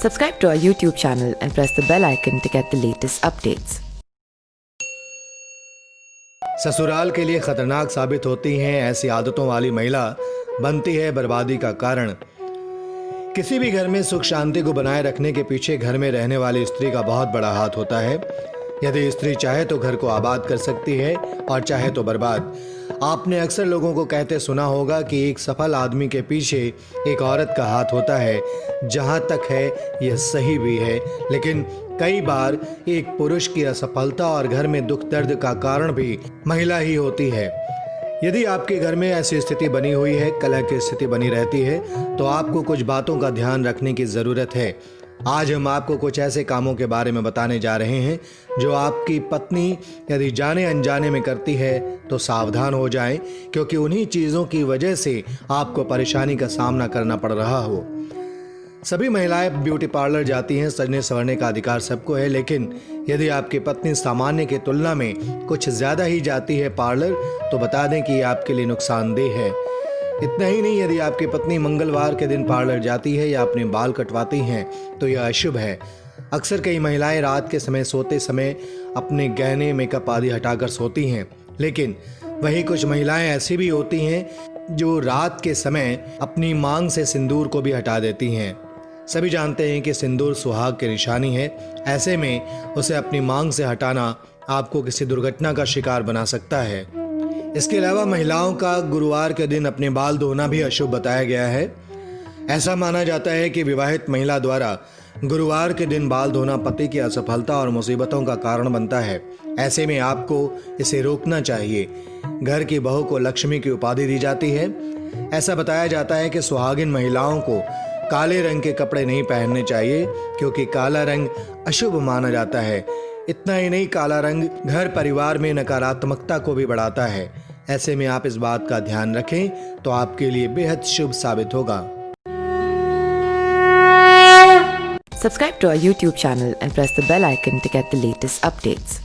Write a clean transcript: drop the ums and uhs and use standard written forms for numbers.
Subscribe to our YouTube channel and press the bell icon to get the latest updates. ससुराल के लिए खतरनाक साबित होती हैं ऐसी आदतों वाली महिला बनती है बर्बादी का कारण। किसी भी घर में सुख शांति को बनाए रखने के पीछे घर में रहने वाली स्त्री का बहुत बड़ा हाथ होता है। यदि स्त्री चाहे तो घर को आबाद कर सकती है और चाहे तो बर्बाद। आपने अक्सर लोगों को कहते सुना होगा कि एक सफल आदमी के पीछे एक औरत का हाथ होता है। जहां तक है यह सही भी है, लेकिन कई बार एक पुरुष की असफलता और घर में दुख दर्द का कारण भी महिला ही होती है। यदि आपके घर में ऐसी स्थिति बनी हुई है, कलह की स्थिति बनी रहती है, तो आपको कुछ बातों का ध्यान रखने की ज़रूरत है। आज हम आपको कुछ ऐसे कामों के बारे में बताने जा रहे हैं जो आपकी पत्नी यदि जाने अनजाने में करती है तो सावधान हो जाएं, क्योंकि उन्हीं चीज़ों की वजह से आपको परेशानी का सामना करना पड़ रहा हो। सभी महिलाएं ब्यूटी पार्लर जाती हैं, सजने संवरने का अधिकार सबको है, लेकिन यदि आपकी पत्नी सामान्य की तुलना में कुछ ज़्यादा ही जाती है पार्लर, तो बता दें कि ये आपके लिए नुकसानदेह है। इतना ही नहीं, यदि आपकी पत्नी मंगलवार के दिन पार्लर जाती है या अपने बाल कटवाती हैं तो यह अशुभ है। अक्सर कई महिलाएं रात के समय सोते समय अपने गहने मेकअप आदि हटाकर सोती हैं, लेकिन वही कुछ महिलाएं ऐसी भी होती हैं जो रात के समय अपनी मांग से सिंदूर को भी हटा देती हैं। सभी जानते हैं कि सिंदूर सुहाग की निशानी है। ऐसे में उसे अपनी मांग से हटाना आपको किसी दुर्घटना का शिकार बना सकता है। इसके अलावा महिलाओं का गुरुवार के दिन अपने बाल धोना भी अशुभ बताया गया है। ऐसा माना जाता है कि विवाहित महिला द्वारा गुरुवार के दिन बाल धोना पति की असफलता और मुसीबतों का कारण बनता है। ऐसे में आपको इसे रोकना चाहिए। घर की बहू को लक्ष्मी की उपाधि दी जाती है। ऐसा बताया जाता है कि सुहागिन महिलाओं को काले रंग के कपड़े नहीं पहनने चाहिए, क्योंकि काला रंग अशुभ माना जाता है। इतना ही नहीं, काला रंग घर परिवार में नकारात्मकता को भी बढ़ाता है। ऐसे में आप इस बात का ध्यान रखें तो आपके लिए बेहद शुभ साबित होगा। Subscribe to our YouTube channel and press the bell icon to get the latest updates.